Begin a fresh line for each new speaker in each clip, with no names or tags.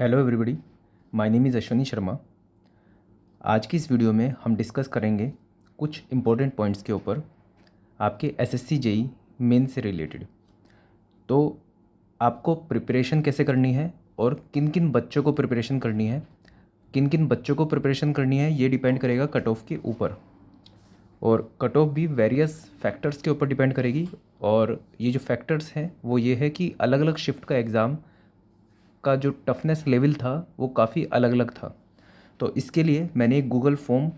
Hello everybody, my name is Ashwani Sharma. आज की इस वीडियो में हम डिस्कस करेंगे कुछ इम्पोर्टेंट पॉइंट्स के ऊपर आपके एसएससी जेई मेन से रिलेटेड। तो आपको प्रिपरेशन कैसे करनी है और किन किन बच्चों को प्रिपरेशन करनी है, ये डिपेंड करेगा कट ऑफ के ऊपर, और कट ऑफ भी वेरियस फैक्टर्स के ऊपर डिपेंड करेगी। और ये जो फैक्टर्स हैं वो ये है कि अलग अलग शिफ्ट का एग्ज़ाम का जो टफनेस लेवल था वो काफ़ी अलग अलग था। तो इसके लिए मैंने एक गूगल फॉर्म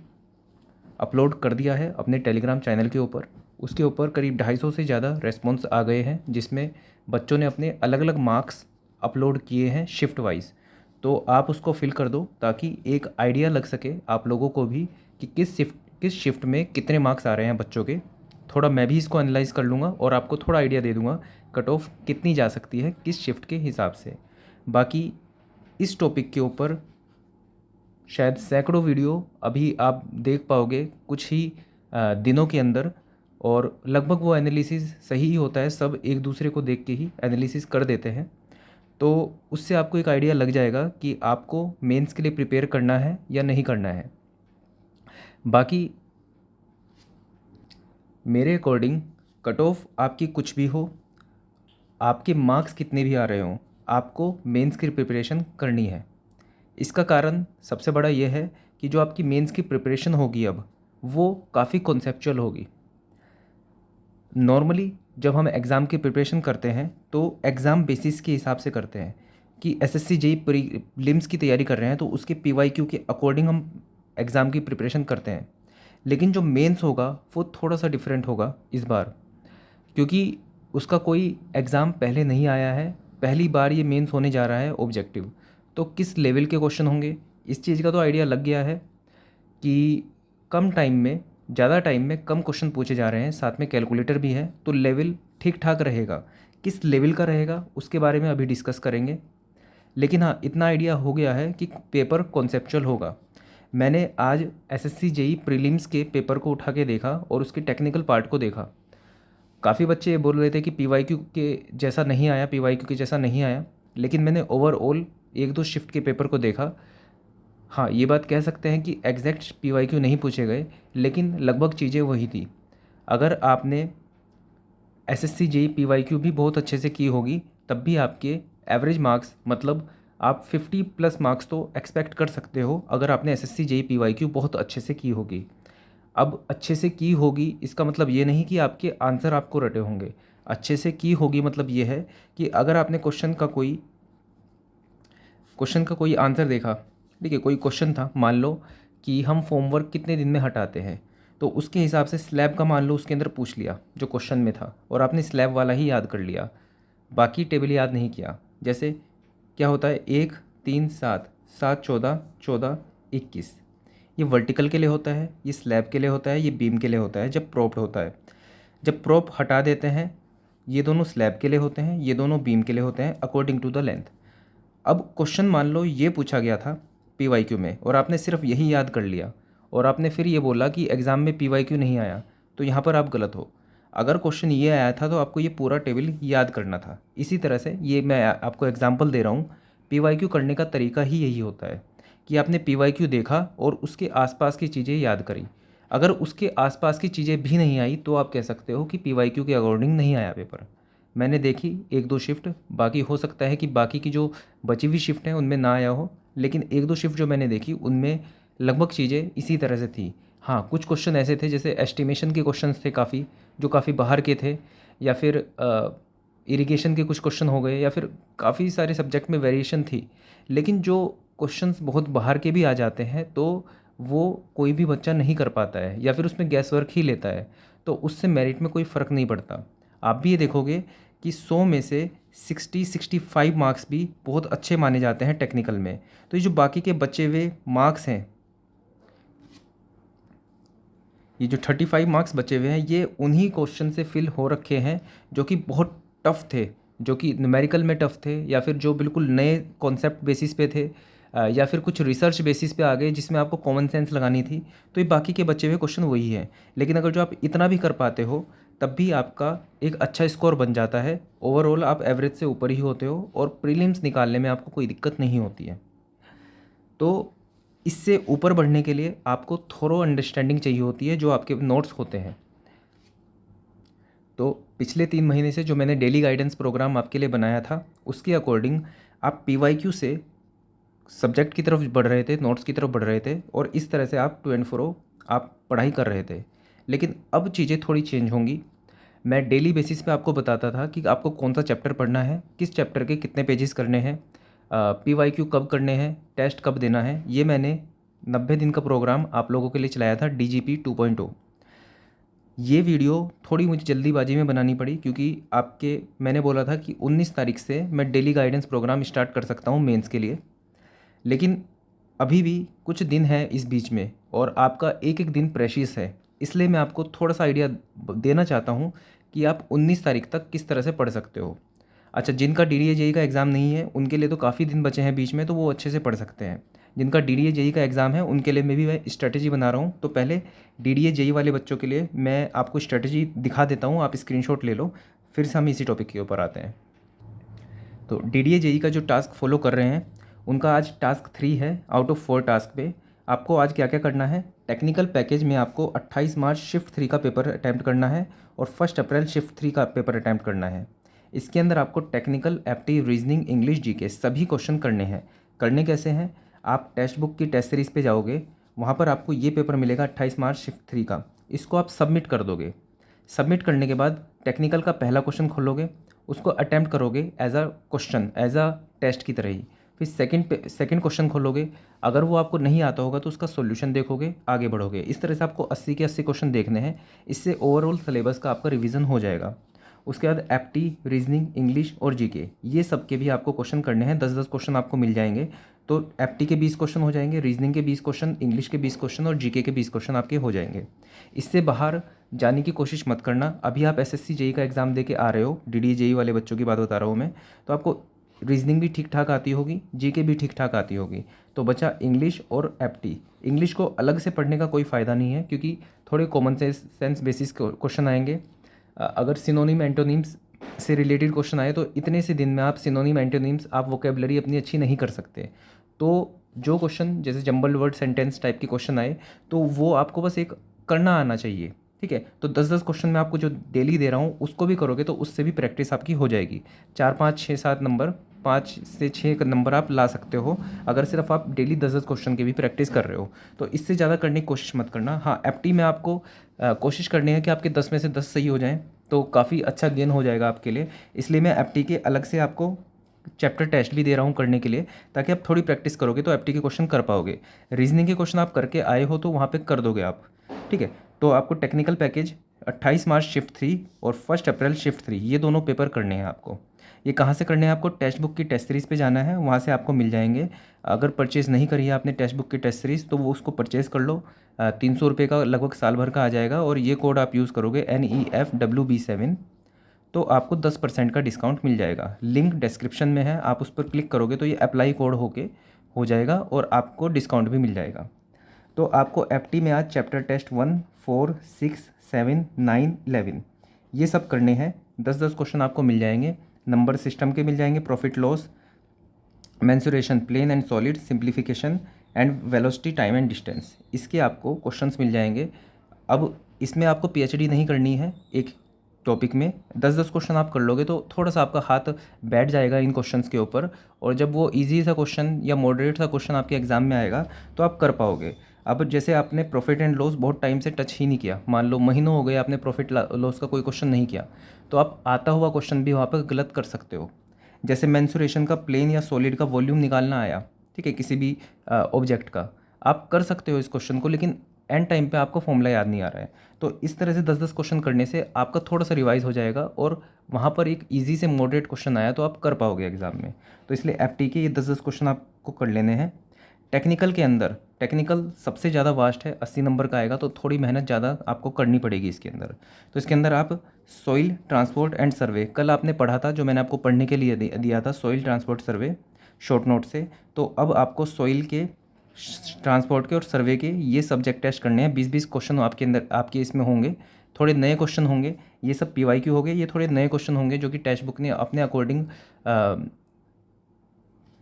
अपलोड कर दिया है अपने टेलीग्राम चैनल के ऊपर। उसके ऊपर करीब 250 से ज़्यादा रेस्पॉन्स आ गए हैं, जिसमें बच्चों ने अपने अलग अलग मार्क्स अपलोड किए हैं शिफ्ट वाइज। तो आप उसको फिल कर दो ताकि एक आइडिया लग सके आप लोगों को भी कि किस शिफ्ट में कितने मार्क्स आ रहे हैं बच्चों के। थोड़ा मैं भी इसको एनालाइज कर लूँगा और आपको थोड़ा आइडिया दे दूँगा कट ऑफ कितनी जा सकती है किस शिफ्ट के हिसाब से। बाकी इस टॉपिक के ऊपर शायद सैकड़ों वीडियो अभी आप देख पाओगे कुछ ही दिनों के अंदर, और लगभग वो एनालिसिस सही ही होता है, सब एक दूसरे को देख के ही एनालिसिस कर देते हैं। तो उससे आपको एक आइडिया लग जाएगा कि आपको मेंस के लिए प्रिपेयर करना है या नहीं करना है। बाकी मेरे अकॉर्डिंग कट ऑफ आपकी कुछ भी हो, आपके मार्क्स कितने भी आ रहे हों, आपको मेंस की प्रिपरेशन करनी है। इसका कारण सबसे बड़ा ये है कि जो आपकी मेंस की प्रिपरेशन होगी अब वो काफ़ी कॉन्सेप्चुअल होगी। नॉर्मली जब हम एग्ज़ाम की प्रिपरेशन करते हैं तो एग्ज़ाम बेसिस के हिसाब से करते हैं कि एसएससी जेई प्रीलिम्स की तैयारी कर रहे हैं तो उसके पीवाईक्यू के अकॉर्डिंग हम एग्ज़ाम की प्रिपरेशन करते हैं। लेकिन जो मेंस होगा वो थोड़ा सा डिफरेंट होगा इस बार, क्योंकि उसका कोई एग्ज़ाम पहले नहीं आया है, पहली बार ये मेंस होने जा रहा है ऑब्जेक्टिव। तो किस लेवल के क्वेश्चन होंगे इस चीज़ का तो आइडिया लग गया है कि कम टाइम में ज़्यादा टाइम में कम क्वेश्चन पूछे जा रहे हैं, साथ में कैलकुलेटर भी है, तो लेवल ठीक ठाक रहेगा। किस लेवल का रहेगा उसके बारे में अभी डिस्कस करेंगे। लेकिन हाँ, इतना आइडिया हो गया है कि पेपर कॉन्सेप्चुअल होगा। मैंने आज एसएससी जेई प्रीलिम्स के पेपर को उठा के देखा और उसके टेक्निकल पार्ट को देखा। काफ़ी बच्चे ये बोल रहे थे कि पीवाईक्यू के जैसा नहीं आया, पीवाईक्यू के जैसा नहीं आया, लेकिन मैंने ओवरऑल एक दो शिफ्ट के पेपर को देखा। हाँ, ये बात कह सकते हैं कि एग्जैक्ट पीवाईक्यू नहीं पूछे गए, लेकिन लगभग चीज़ें वही थी। अगर आपने एसएससी जेई पीवाईक्यू भी बहुत अच्छे से की होगी तब भी आपके एवरेज मार्क्स, मतलब आप 50 प्लस मार्क्स तो एक्सपेक्ट कर सकते हो अगर आपने एसएससी जेई पीवाईक्यू बहुत अच्छे से की होगी। अब अच्छे से की होगी इसका मतलब ये नहीं कि आपके आंसर आपको रटे होंगे। अच्छे से की होगी मतलब ये है कि अगर आपने क्वेश्चन का कोई आंसर देखा, ठीक है, कोई क्वेश्चन था, मान लो कि हम होमवर्क कितने दिन में हटाते हैं, तो उसके हिसाब से स्लैब का मान लो उसके अंदर पूछ लिया जो क्वेश्चन में था, और आपने स्लैब वाला ही याद कर लिया, बाकी टेबल याद नहीं किया। जैसे क्या होता है, 1 3 7 7 14 14 21, ये वर्टिकल के लिए होता है, ये स्लैब के लिए होता है, ये बीम के लिए होता है जब प्रोप्ड होता है। जब प्रोप हटा देते हैं, ये दोनों स्लैब के लिए होते हैं, ये दोनों बीम के लिए होते हैं अकॉर्डिंग टू द लेंथ। अब क्वेश्चन मान लो ये पूछा गया था पीवाईक्यू में और आपने सिर्फ यही याद कर लिया, और आपने फिर ये बोला कि एग्ज़ाम में पीवाईक्यू नहीं आया, तो यहाँ पर आप गलत हो। अगर क्वेश्चन ये आया था तो आपको ये पूरा टेबल याद करना था। इसी तरह से ये मैं आपको एग्जांपल दे रहा हूँ, पीवाईक्यू करने का तरीका ही यही होता है कि आपने पीवाईक्यू देखा और उसके आसपास की चीज़ें याद करी। अगर उसके आसपास की चीज़ें भी नहीं आई तो आप कह सकते हो कि पीवाईक्यू के अकॉर्डिंग नहीं आया पेपर। मैंने देखी एक दो शिफ्ट, बाकी हो सकता है कि बाकी की जो बची हुई शिफ्ट हैं उनमें ना आया हो, लेकिन एक दो शिफ्ट जो मैंने देखी उनमें लगभग चीज़ें इसी तरह से थी। हाँ, कुछ क्वेश्चन ऐसे थे जैसे एस्टिमेशन के क्वेश्चंस थे काफ़ी, जो काफ़ी बाहर के थे, या फिर इरिगेशन के कुछ क्वेश्चन हो गए, या फिर काफ़ी सारे सब्जेक्ट में वेरिएशन थी। लेकिन जो क्वेश्चंस बहुत बाहर के भी आ जाते हैं तो वो कोई भी बच्चा नहीं कर पाता है या फिर उसमें गैस वर्क ही लेता है, तो उससे मेरिट में कोई फ़र्क नहीं पड़ता। आप भी ये देखोगे कि 100 में से 60-65 मार्क्स भी बहुत अच्छे माने जाते हैं टेक्निकल में। तो ये जो बाकी के बचे हुए मार्क्स हैं, ये जो 35 मार्क्स बचे हुए हैं, ये उन्हीं क्वेश्चन से फिल हो रखे हैं जो कि बहुत टफ़ थे, जो कि न्यूमेरिकल में टफ़ थे, या फिर जो बिल्कुल नए कॉन्सेप्ट बेसिस पे थे। या फिर कुछ रिसर्च बेसिस पे आ गए जिसमें आपको कॉमन सेंस लगानी थी, तो ये बाकी के बचे हुए क्वेश्चन वही हैं। लेकिन अगर जो आप इतना भी कर पाते हो तब भी आपका एक अच्छा स्कोर बन जाता है। ओवरऑल आप एवरेज से ऊपर ही होते हो और प्रीलिम्स निकालने में आपको कोई दिक्कत नहीं होती है। तो इससे ऊपर बढ़ने के लिए आपको थोरो अंडरस्टैंडिंग चाहिए होती है जो आपके नोट्स होते हैं। तो पिछले 3 महीने से जो मैंने डेली गाइडेंस प्रोग्राम आपके लिए बनाया था उसके अकॉर्डिंग आप PYQ से सब्जेक्ट की तरफ बढ़ रहे थे, नोट्स की तरफ बढ़ रहे थे और इस तरह से आप टू एंड फ्रो आप पढ़ाई कर रहे थे। लेकिन अब चीज़ें थोड़ी चेंज होंगी। मैं डेली बेसिस पे आपको बताता था कि आपको कौन सा चैप्टर पढ़ना है, किस चैप्टर के कितने पेजेस करने हैं, PYQ कब करने हैं, टेस्ट कब देना है। ये मैंने 90 दिन का प्रोग्राम आप लोगों के लिए चलाया था DGP 2.0। ये वीडियो थोड़ी मुझे जल्दीबाजी में बनानी पड़ी क्योंकि मैंने बोला था कि 19 तारीख से मैं डेली गाइडेंस प्रोग्राम स्टार्ट कर सकता हूँ मेंस के लिए। लेकिन अभी भी कुछ दिन है इस बीच में और आपका एक एक दिन प्रेशियस है, इसलिए मैं आपको थोड़ा सा आइडिया देना चाहता हूँ कि आप 19 तारीख तक किस तरह से पढ़ सकते हो। अच्छा, जिनका DDA JEE का एग्ज़ाम नहीं है उनके लिए तो काफ़ी दिन बचे हैं बीच में, तो वो अच्छे से पढ़ सकते हैं। जिनका DDA JEE का एग्ज़ाम है उनके लिए मैं स्ट्रेटजी बना रहा हूँ। तो पहले DDA JEE वाले बच्चों के लिए मैं आपको स्ट्रेटजी दिखा देता हूँ, आप स्क्रीनशॉट ले लो, फिर से हम इसी टॉपिक के ऊपर आते हैं। तो DDA JEE का जो टास्क फॉलो कर रहे हैं उनका आज टास्क 3 है आउट ऑफ 4 टास्क पे। आपको आज क्या क्या करना है, टेक्निकल पैकेज में आपको 28 मार्च शिफ्ट 3 का पेपर अटैम्प्ट करना है और 1 अप्रैल शिफ्ट 3 का पेपर अटैम्प्ट करना है। इसके अंदर आपको टेक्निकल, एप्टी, रीजनिंग, इंग्लिश, GK सभी क्वेश्चन करने हैं। करने कैसे हैं, आप टेक्स्ट बुक की टेस्ट सीरीज़ पे जाओगे, वहाँ पर आपको ये पेपर मिलेगा 28 मार्च शिफ्ट 3 का। इसको आप सबमिट कर दोगे। सबमिट करने के बाद टेक्निकल का पहला क्वेश्चन खोलोगे, उसको अटैम्प्ट करोगे as a question, as a test की तरह ही। फिर सेकंड क्वेश्चन खोलोगे, अगर वो आपको नहीं आता होगा तो उसका सॉल्यूशन देखोगे, आगे बढ़ोगे। इस तरह से आपको 80 के 80 क्वेश्चन देखने हैं। इससे ओवरऑल सिलेबस का आपका रिवीजन हो जाएगा। उसके बाद एप्टी, रीजनिंग, इंग्लिश और GK ये सब के भी आपको क्वेश्चन करने हैं। 10-10 क्वेश्चन आपको मिल जाएंगे। तो एप्टी के 20 क्वेश्चन हो जाएंगे, रीजनिंग के 20 क्वेश्चन, इंग्लिश के 20 क्वेश्चन और GK के 20 क्वेश्चन आपके हो जाएंगे। इससे बाहर जाने की कोशिश मत करना। अभी आप SSC JEE का एग्ज़ाम दे के आ रहे हो, DDA JEE वाले बच्चों की बात बता रहा हूँ मैं, तो आपको रीजनिंग भी ठीक ठाक आती होगी, GK भी ठीक ठाक आती होगी। तो बचा इंग्लिश और एप्टी। इंग्लिश को अलग से पढ़ने का कोई फ़ायदा नहीं है क्योंकि थोड़े कॉमन सेंस बेसिस क्वेश्चन आएंगे। अगर सिनोनिम एंटोनिम्स से रिलेटेड क्वेश्चन आए तो इतने से दिन में आप सिनोनिम एंटोनिम्स, आप वोकेबलरी अपनी अच्छी नहीं कर सकते। तो जो क्वेश्चन जैसे जंबल वर्ड सेंटेंस टाइप के क्वेश्चन आए तो वो आपको बस एक करना आना चाहिए, ठीक है। तो 10-10 क्वेश्चन मैं आपको जो डेली दे रहा हूँ उसको भी करोगे तो उससे भी प्रैक्टिस आपकी हो जाएगी। 4, 5, 6, 7 नंबर, 5 से 6 नंबर आप ला सकते हो अगर सिर्फ आप डेली 10-10 क्वेश्चन की भी प्रैक्टिस कर रहे हो। तो इससे ज़्यादा करने की कोशिश मत करना। हाँ, एप्टी में आपको कोशिश करनी है कि आपके 10 में से 10 सही हो जाएं, तो काफ़ी अच्छा गेन हो जाएगा आपके लिए। इसलिए मैं एप्टी के अलग से आपको चैप्टर टेस्ट भी दे रहा हूँ करने के लिए, ताकि आप थोड़ी प्रैक्टिस करोगे तो एप्टी के क्वेश्चन कर पाओगे। रीजनिंग के क्वेश्चन आप करके आए हो तो वहाँ पे कर दोगे आप, ठीक है। तो आपको टेक्निकल पैकेज 28 मार्च शिफ्ट 3 और 1 अप्रैल शिफ्ट 3 ये दोनों पेपर करने हैं आपको। ये कहाँ से करने हैं, आपको टेक्स्ट बुक की टेस्ट सीरीज़ पे जाना है, वहाँ से आपको मिल जाएंगे। अगर परचेज़ नहीं करी है आपने टेक्स्ट बुक की टेस्ट सीरीज़ तो वो उसको परचेज़ कर लो। 300 रुपये का लगभग साल भर का आ जाएगा और ये कोड आप यूज़ करोगे NEFWB7, तो आपको 10% का डिस्काउंट मिल जाएगा। लिंक डिस्क्रिप्शन में है, आप उस पर क्लिक करोगे तो ये अप्लाई कोड हो जाएगा और आपको डिस्काउंट भी मिल जाएगा। तो आपको एप्टी में आज चैप्टर टेस्ट 1, 4, 6, 7, 9, 11 ये सब करने हैं। 10-10 क्वेश्चन आपको मिल जाएंगे। नंबर सिस्टम के मिल जाएंगे, profit loss, mensuration, plane and solid, simplification and velocity, time and distance, इसके आपको क्वेश्चंस मिल जाएंगे। अब इसमें आपको PhD नहीं करनी है, एक टॉपिक में 10-10 क्वेश्चन आप कर लोगे तो थोड़ा सा आपका हाथ बैठ जाएगा इन क्वेश्चंस के ऊपर, और जब वो इजी सा क्वेश्चन या मॉडरेट सा क्वेश्चन आपके एग्जाम में आएगा तो आप कर पाओगे। अब जैसे आपने प्रॉफिट एंड लॉस बहुत टाइम से टच ही नहीं किया, मान लो महीनों हो गए आपने प्रॉफिट लॉस का कोई क्वेश्चन नहीं किया, तो आप आता हुआ क्वेश्चन भी वहाँ पर गलत कर सकते हो। जैसे मेंसुरेशन का प्लेन या सॉलिड का वॉल्यूम निकालना आया, ठीक है, किसी भी ऑब्जेक्ट का, आप कर सकते हो इस क्वेश्चन को, लेकिन एंड टाइम पे आपको फॉर्मूला याद नहीं आ रहा है। तो इस तरह से 10-10 क्वेश्चन करने से आपका थोड़ा सा रिवाइज हो जाएगा और वहाँ पर एक इजी से मॉडरेट क्वेश्चन आया तो आप कर पाओगे एग्जाम में। तो इसलिए एप्टी के ये 10-10 क्वेश्चन आपको कर लेने हैं। टेक्निकल के अंदर, टेक्निकल सबसे ज़्यादा वास्ट है, 80 नंबर का आएगा, तो थोड़ी मेहनत ज़्यादा आपको करनी पड़ेगी इसके अंदर। तो इसके अंदर आप सॉइल ट्रांसपोर्ट एंड सर्वे, कल आपने पढ़ा था जो मैंने आपको पढ़ने के लिए दिया था, सॉइल ट्रांसपोर्ट सर्वे, शॉर्ट नोट से। तो अब आपको सॉइल के, ट्रांसपोर्ट के और सर्वे के ये सब्जेक्ट टेस्ट करने हैं। 20-20 क्वेश्चन आपके अंदर, आपके इसमें होंगे। थोड़े नए क्वेश्चन होंगे, ये सब PYQ हो गए, ये थोड़े नए क्वेश्चन होंगे जो कि टेक्स्ट बुक ने अपने अकॉर्डिंग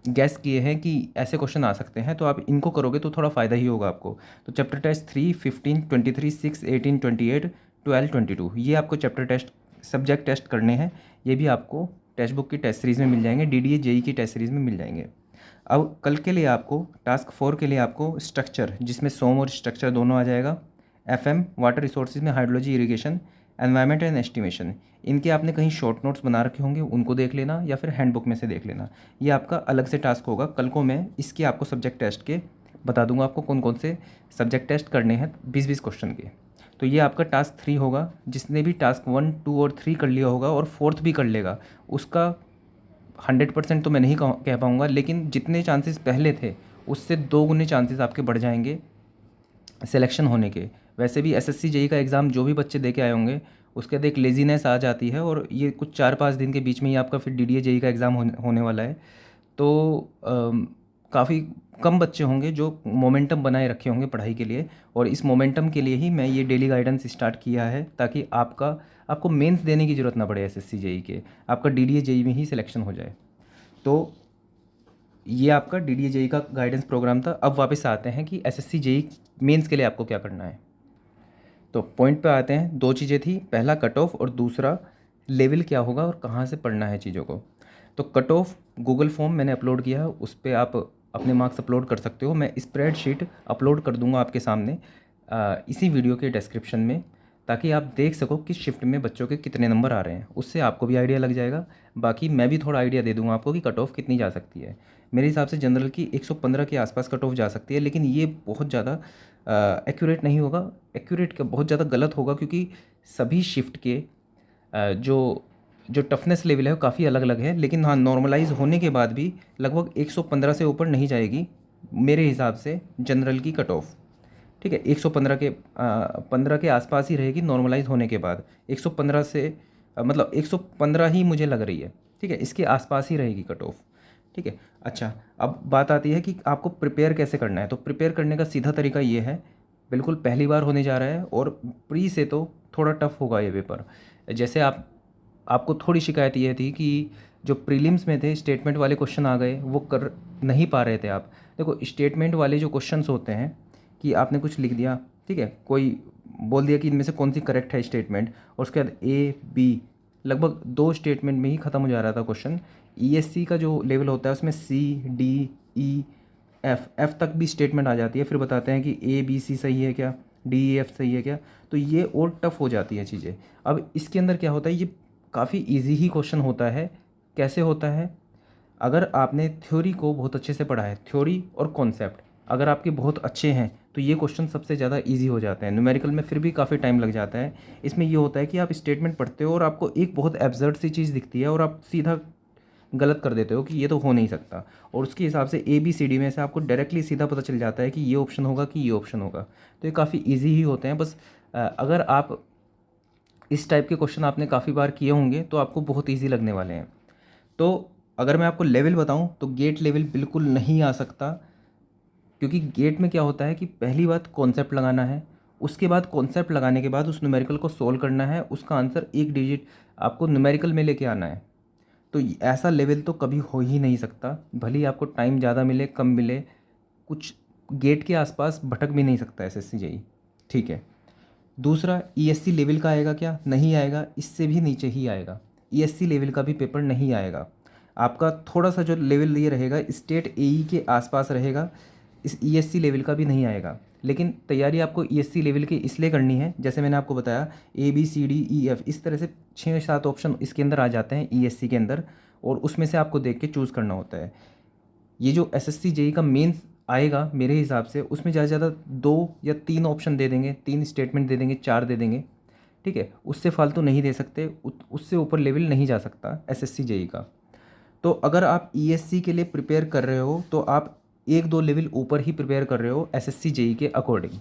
गैस किए हैं कि ऐसे क्वेश्चन आ सकते हैं। तो आप इनको करोगे तो थोड़ा फ़ायदा ही होगा आपको। तो चैप्टर टेस्ट 3, 15, 23, 6, 18, 28, 12, 22 ये आपको चैप्टर टेस्ट, सब्जेक्ट टेस्ट करने हैं। ये भी आपको टेक्स्ट बुक की टेस्ट सीरीज़ में मिल जाएंगे, DDA JEE की टेस्ट सीरीज़ में मिल जाएंगे। अब कल के लिए आपको, टास्क 4 के लिए आपको स्ट्रक्चर, जिसमें सोम और स्ट्रक्चर दोनों आ जाएगा, FM वाटर रिसोर्सेज में hydrology, irrigation, environment and estimation, इनके आपने कहीं शॉर्ट नोट्स बना रखे होंगे, उनको देख लेना या फिर हैंडबुक में से देख लेना। ये आपका अलग से टास्क होगा। कल को मैं इसके आपको सब्जेक्ट टेस्ट के बता दूंगा आपको कौन कौन से सब्जेक्ट टेस्ट करने हैं 20-20 क्वेश्चन के। तो ये आपका टास्क 3 होगा। जिसने भी टास्क 1, 2 और 3 कर लिया होगा और 4th भी कर लेगा, उसका 100% तो मैं नहीं कह पाऊँगा, लेकिन जितने चांसेस पहले थे उससे 2 गुने चांसेस आपके बढ़ जाएंगे सिलेक्शन होने के। वैसे भी SSC JEE का एग्ज़ाम जो भी बच्चे दे के आए होंगे, उसके बाद एक लेज़ीनेस आ जाती है, और ये कुछ 4-5 दिन के बीच में ही आपका फिर DDA JEE का एग्ज़ाम होने वाला है। तो काफ़ी कम बच्चे होंगे जो मोमेंटम बनाए रखे होंगे पढ़ाई के लिए, और इस मोमेंटम के लिए ही मैं ये डेली गाइडेंस स्टार्ट किया है, ताकि आपको मेंस देने की ज़रूरत ना पड़े SSC JEE के, आपका DDA JEE में ही सिलेक्शन हो जाए। तो ये आपका DDA JEE का गाइडेंस प्रोग्राम था। अब वापस आते हैं कि SSC JEE मेंस के लिए आपको क्या करना है। तो पॉइंट पे आते हैं। 2 चीज़ें थी, पहला कट ऑफ और दूसरा लेवल क्या होगा और कहाँ से पढ़ना है चीज़ों को। तो कट ऑफ गूगल फॉर्म मैंने अपलोड किया है, उस पर आप अपने मार्क्स अपलोड कर सकते हो। मैं स्प्रेडशीट अपलोड कर दूंगा आपके सामने इसी वीडियो के डिस्क्रिप्शन में, ताकि आप देख सको कि शिफ्ट में बच्चों के कितने नंबर आ रहे हैं। उससे आपको भी आइडिया लग जाएगा। बाकी मैं भी थोड़ा आइडिया दे दूंगा आपको कि कट ऑफ कितनी जा सकती है। मेरे हिसाब से जनरल की 115 के आसपास कट ऑफ जा सकती है, लेकिन ये बहुत ज़्यादा एक्यूरेट नहीं होगा। एक्यूरेट का बहुत ज़्यादा गलत होगा, क्योंकि सभी शिफ्ट के जो टफनेस लेवल है वो काफ़ी अलग अलग है। लेकिन हाँ, नॉर्मलाइज होने के बाद भी लगभग 115 से ऊपर नहीं जाएगी मेरे हिसाब से जनरल की कट ऑफ। ठीक है, 115 के 15 के आसपास ही रहेगी नॉर्मलाइज होने के बाद। 115 से मतलब 115 ही मुझे लग रही है। ठीक है, इसके आसपास ही रहेगी कट ऑफ। ठीक है, अच्छा, अब बात आती है कि आपको प्रिपेयर कैसे करना है। तो प्रिपेयर करने का सीधा तरीका ये है, बिल्कुल पहली बार होने जा रहा है और प्री से तो थोड़ा टफ होगा ये पेपर। जैसे आपको थोड़ी शिकायत ये थी कि जो प्रीलिम्स में थे स्टेटमेंट वाले क्वेश्चन आ गए, वो कर नहीं पा रहे थे आप। देखो, स्टेटमेंट वाले जो क्वेश्चंस होते हैं कि आपने कुछ लिख दिया, ठीक है, कोई बोल दिया कि इनमें से कौन सी करेक्ट है स्टेटमेंट, और उसके बाद A, B लगभग 2 स्टेटमेंट में ही ख़त्म हो जा रहा था क्वेश्चन। ESC का जो लेवल होता है उसमें C, D, E, F तक भी स्टेटमेंट आ जाती है। फिर बताते हैं कि A, B, C सही है क्या, D, E, F सही है क्या। तो ये और टफ हो जाती है चीज़ें। अब इसके अंदर क्या होता है, ये काफ़ी इजी ही क्वेश्चन होता है। कैसे होता है, अगर आपने थ्योरी को बहुत अच्छे से पढ़ा है, थ्योरी और कॉन्सेप्ट अगर आपके बहुत अच्छे हैं, तो ये क्वेश्चन सबसे ज़्यादा इजी हो जाते हैं। न्यूमेरिकल में फिर भी काफ़ी टाइम लग जाता है। इसमें ये होता है कि आप स्टेटमेंट पढ़ते हो और आपको एक बहुत एब्सर्ड सी चीज़ दिखती है, और आप सीधा गलत कर देते हो कि ये तो हो नहीं सकता, और उसके हिसाब से ABCD में से आपको डायरेक्टली सीधा पता चल जाता है कि ये ऑप्शन होगा कि ये ऑप्शन होगा। तो ये काफ़ी ईजी ही होते हैं। बस अगर आप इस टाइप के क्वेश्चन आपने काफ़ी बार किए होंगे तो आपको बहुत ईजी लगने वाले हैं। तो अगर मैं आपको लेवल बताऊं तो गेट लेवल बिल्कुल नहीं आ सकता, क्योंकि गेट में क्या होता है कि पहली बात कॉन्सेप्ट लगाना है, उसके बाद कॉन्सेप्ट लगाने के बाद उस न्यूमेरिकल को सोल्व करना है, उसका आंसर 1 डिजिट आपको न्यूमेरिकल में लेके आना है। तो ऐसा लेवल तो कभी हो ही नहीं सकता, भले ही आपको टाइम ज़्यादा मिले कम मिले, कुछ गेट के आसपास भटक भी नहीं सकता SSC JEE। ठीक है, दूसरा ESC लेवल का आएगा क्या, नहीं आएगा, इससे भी नीचे ही आएगा। ESC लेवल का भी पेपर नहीं आएगा। आपका थोड़ा सा जो लेवल ये रहेगा स्टेट AE के आसपास रहेगा, इस ESC लेवल का भी नहीं आएगा। लेकिन तैयारी आपको ESC लेवल की इसलिए करनी है, जैसे मैंने आपको बताया ABCDEF इस तरह से 6-7 ऑप्शन इसके अंदर आ जाते हैं ESC के अंदर, और उसमें से आपको देख के चूज़ करना होता है। ये जो SSC JEE का मेंस आएगा मेरे हिसाब से, उसमें ज़्यादा से ज़्यादा 2 या 3 ऑप्शन दे देंगे, 3 स्टेटमेंट दे देंगे, 4 दे देंगे। ठीक है, उससे फालतू नहीं दे सकते, उससे ऊपर लेवल नहीं जा सकता SSC JEE का। तो अगर आप ESC के लिए प्रिपेयर कर रहे हो तो आप 1-2 लेवल ऊपर ही प्रिपेयर कर रहे हो SSC JEE के अकॉर्डिंग।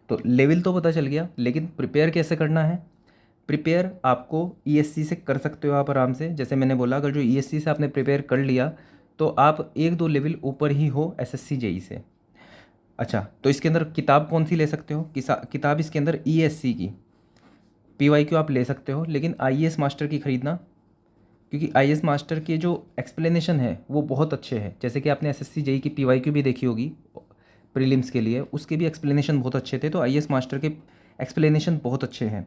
तो लेवल तो पता चल गया, लेकिन प्रिपेयर कैसे करना है। प्रिपेयर आपको ESC से कर सकते हो आप आराम से। जैसे मैंने बोला, अगर जो ESC से आपने प्रिपेयर कर लिया तो आप 1-2 लेवल ऊपर ही हो एसएससी जेई से। अच्छा, तो इसके अंदर किताब कौन सी ले सकते हो? किताब इसके अंदर ईएससी की पीवाईक्यू आप ले सकते हो, लेकिन आईएएस मास्टर की खरीदना, क्योंकि आईएएस मास्टर के जो एक्सप्लेनेशन है वो बहुत अच्छे हैं। जैसे कि आपने एसएससी जेई की पीवाईक्यू भी देखी होगी प्रीलिम्स के लिए, उसके भी एक्सप्लेनेशन बहुत अच्छे थे, तो आईएएस मास्टर के एक्सप्लेनेशन बहुत अच्छे हैं।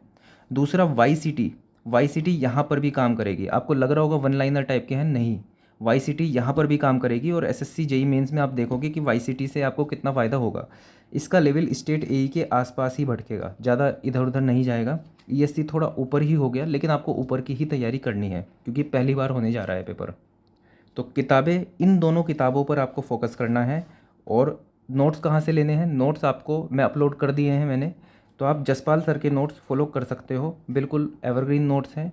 दूसरा वाई सी टी यहाँ पर भी काम करेगी। आपको लग रहा होगा वन लाइनर टाइप के हैं, नहीं, वाई सी टी यहाँ पर भी काम करेगी। और एसएससी जेई मेंस में आप देखोगे कि वाई सी टी से आपको कितना फ़ायदा होगा। इसका लेवल स्टेट एई के आसपास ही भटकेगा, ज़्यादा इधर उधर नहीं जाएगा। ईएससी थोड़ा ऊपर ही हो गया, लेकिन आपको ऊपर की ही तैयारी करनी है क्योंकि पहली बार होने जा रहा है पेपर। तो किताबें, इन दोनों किताबों पर आपको फोकस करना है। और नोट्स कहाँ से लेने हैं? नोट्स आपको मैं अपलोड कर दिए हैं मैंने, तो आप जसपाल सर के नोट्स फॉलो कर सकते हो, बिल्कुल एवरग्रीन नोट्स हैं।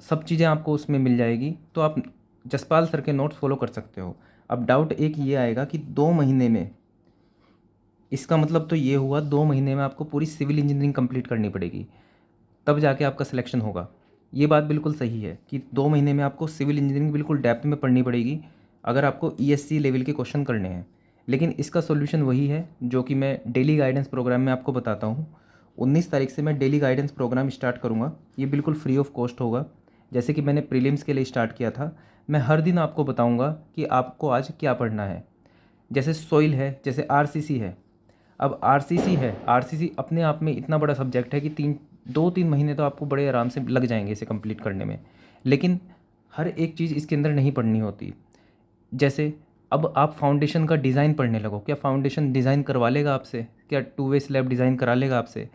सब चीज़ें आपको उसमें मिल जाएगी, तो आप जसपाल सर के नोट्स फॉलो कर सकते हो। अब डाउट एक ये आएगा कि 2 महीने में, इसका मतलब तो ये हुआ 2 महीने में आपको पूरी सिविल इंजीनियरिंग कंप्लीट करनी पड़ेगी, तब जाके आपका सिलेक्शन होगा। ये बात बिल्कुल सही है कि 2 महीने में आपको सिविल इंजीनियरिंग बिल्कुल डेप्थ में पढ़नी पड़ेगी अगर आपको ईएससी लेवल के क्वेश्चन करने हैं। लेकिन इसका सॉल्यूशन वही है जो कि मैं डेली गाइडेंस प्रोग्राम में आपको बताता हूँ। 19 तारीख से मैं डेली गाइडेंस प्रोग्राम स्टार्ट करूँगा। ये बिल्कुल फ्री ऑफ कॉस्ट होगा। जैसे कि मैंने प्रीलिम्स के लिए स्टार्ट किया था, मैं हर दिन आपको बताऊँगा कि आपको आज क्या पढ़ना है। जैसे सॉइल है, जैसे आरसीसी है। अब आरसीसी है, आरसीसी अपने आप में इतना बड़ा सब्जेक्ट है कि 2-3 महीने तो आपको बड़े आराम से लग जाएंगे इसे कंप्लीट करने में। लेकिन हर एक चीज़ इसके अंदर नहीं पढ़नी होती। जैसे अब आप फाउंडेशन का डिज़ाइन पढ़ने लगो, क्या फाउंडेशन डिज़ाइन करवा लेगा आपसे? क्या 2 वे स्लैब डिज़ाइन करा लेगा आपसे?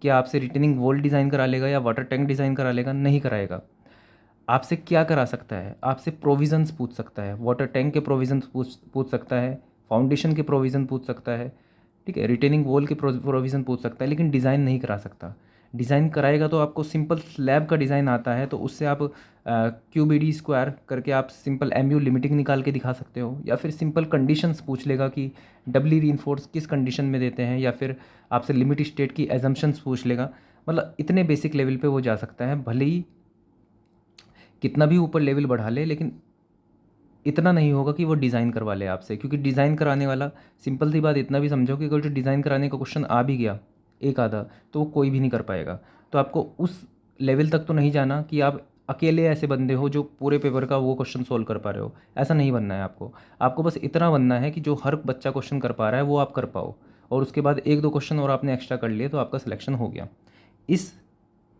क्या आपसे रिटेनिंग वॉल डिज़ाइन करा लेगा या वाटर टैंक डिज़ाइन करा लेगा? नहीं कराएगा। आपसे क्या करा सकता है? आपसे प्रोविज़न्स पूछ सकता है, वाटर टैंक के प्रोविज़न्स पूछ सकता है, फाउंडेशन के प्रोविज़न पूछ सकता है, ठीक है, रिटेनिंग वॉल के प्रोविज़न पूछ सकता है, लेकिन डिज़ाइन नहीं करा सकता। डिज़ाइन कराएगा तो आपको सिंपल स्लैब का डिज़ाइन आता है, तो उससे आप क्यूबीडी स्क्वायर करके आप सिंपल एमयू लिमिटिंग निकाल के दिखा सकते हो, या फिर सिंपल कंडीशंस पूछ लेगा कि डबली रीइंफोर्स किस कंडीशन में देते हैं, या फिर आपसे लिमिट स्टेट की एजम्पशंस पूछ लेगा। मतलब इतने बेसिक लेवल पे वो जा सकता है, भले ही कितना भी ऊपर लेवल बढ़ा ले, लेकिन इतना नहीं होगा कि वो डिज़ाइन करवा ले आपसे। क्योंकि डिज़ाइन कराने वाला, सिंपल सी बात इतना भी समझो कि अगर जो डिज़ाइन कराने का क्वेश्चन आ भी गया एक आधा, तो वो कोई भी नहीं कर पाएगा। तो आपको उस लेवल तक तो नहीं जाना कि आप अकेले ऐसे बंदे हो जो पूरे पेपर का वो क्वेश्चन सोल्व कर पा रहे हो। ऐसा नहीं बनना है आपको। आपको बस इतना बनना है कि जो हर बच्चा क्वेश्चन कर पा रहा है वो आप कर पाओ, और उसके बाद 1-2 क्वेश्चन और आपने एक्स्ट्रा कर लिए तो आपका सिलेक्शन हो गया। इस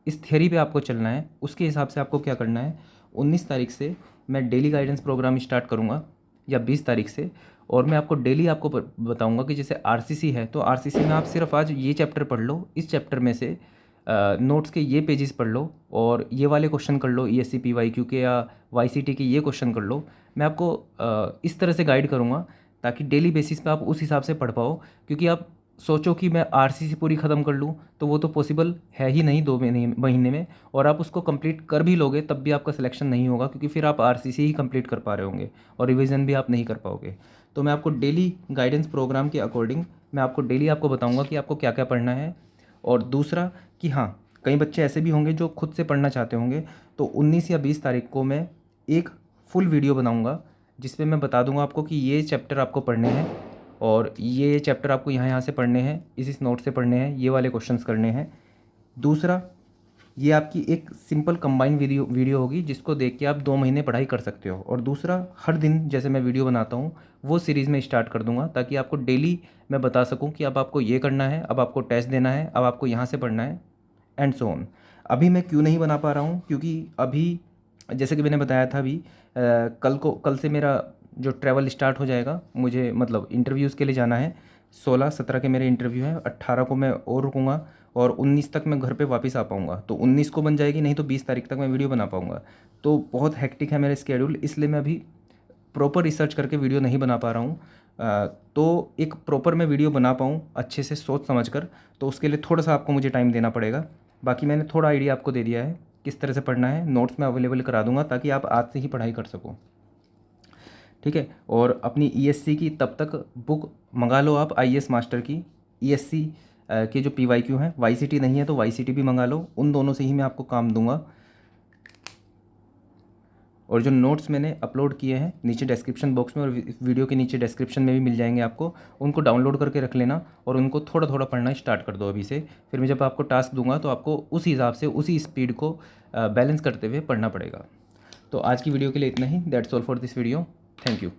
इस थियरी पे आपको चलना है। उसके हिसाब से आपको क्या करना है, 19 तारीख से मैं डेली गाइडेंस प्रोग्राम स्टार्ट करूँगा, या 20 तारीख से। और मैं आपको डेली आपको बताऊँगा कि जैसे आरसीसी है, तो आरसीसी में आप सिर्फ आज ये चैप्टर पढ़ लो, इस चैप्टर में से नोट्स के ये पेजेस पढ़ लो, और ये वाले क्वेश्चन कर लो ईएससी पीवाईक्यू के या वाईसीटी के ये क्वेश्चन कर लो। मैं आपको इस तरह से गाइड करूँगा ताकि डेली बेसिस पे आप उस हिसाब से पढ़ पाओ। क्योंकि आप सोचो कि मैं आरसीसी पूरी ख़त्म कर लूँ, तो वो तो पॉसिबल है ही नहीं 2 महीने में। और आप उसको कंप्लीट कर भी लोगे तब भी आपका सिलेक्शन नहीं होगा, क्योंकि फिर आप आरसीसी ही कंप्लीट कर पा रहे होंगे और रिवीजन भी आप नहीं कर पाओगे। तो मैं आपको डेली गाइडेंस प्रोग्राम के अकॉर्डिंग मैं आपको डेली आपको बताऊंगा कि आपको क्या क्या पढ़ना है। और दूसरा कि हाँ, कई बच्चे ऐसे भी होंगे जो खुद से पढ़ना चाहते होंगे, तो 19 या 20 तारीख को मैं एक फुल वीडियो बनाऊँगा जिसमें मैं बता दूंगा आपको कि ये चैप्टर आपको पढ़ने हैं, और ये चैप्टर आपको यहाँ से पढ़ने हैं, इस नोट से पढ़ने हैं, ये वाले क्वेश्चंस करने हैं। दूसरा, ये आपकी एक सिंपल कंबाइन वीडियो होगी जिसको देख के आप 2 महीने पढ़ाई कर सकते हो। और दूसरा, हर दिन जैसे मैं वीडियो बनाता हूँ वो सीरीज़ में स्टार्ट कर दूंगा, ताकि आपको डेली मैं बता सकूँ कि अब आपको ये करना है, अब आपको टेस्ट देना है, अब आपको यहाँ से पढ़ना है, एंड सो ऑन। अभी मैं क्यों नहीं बना पा रहा हूँ, क्योंकि अभी जैसे कि मैंने बताया था, अभी कल से मेरा जो ट्रैवल स्टार्ट हो जाएगा, मुझे मतलब इंटरव्यूज़ के लिए जाना है। 16-17 के मेरे इंटरव्यू हैं, 18 को मैं और रुकूँगा, और 19 तक मैं घर पे वापस आ पाऊँगा। तो 19 को बन जाएगी, नहीं तो 20 तारीख तक मैं वीडियो बना पाऊँगा। तो बहुत हेक्टिक है मेरा स्केड्यूल, इसलिए मैं अभी प्रॉपर रिसर्च करके वीडियो नहीं बना पा रहा हूँ। तो एक प्रॉपर मैं वीडियो बना पाऊँ अच्छे से सोच समझ कर, तो उसके लिए थोड़ा सा आपको मुझे टाइम देना पड़ेगा। बाकी मैंने थोड़ा आइडिया आपको दे दिया है किस तरह से पढ़ना है, नोट्स मैं अवेलेबल करा दूंगा ताकि आप आज से ही पढ़ाई कर सको, ठीक है। और अपनी ईएससी की तब तक बुक मंगा लो आप, आईएएस मास्टर की। ईएससी के जो पीवाईक्यू हैं, वाईसीटी नहीं है तो वाईसीटी भी मंगा लो, उन दोनों से ही मैं आपको काम दूंगा। और जो नोट्स मैंने अपलोड किए हैं नीचे डिस्क्रिप्शन बॉक्स में और वीडियो के नीचे डिस्क्रिप्शन में भी मिल जाएंगे आपको, उनको डाउनलोड करके रख लेना और उनको थोड़ा थोड़ा पढ़ना स्टार्ट कर दो अभी से। फिर मैं जब आपको टास्क दूंगा तो आपको उस हिसाब से उसी स्पीड को बैलेंस करते हुए पढ़ना पड़ेगा। तो आज की वीडियो के लिए इतना ही। That's all for this video. Thank you.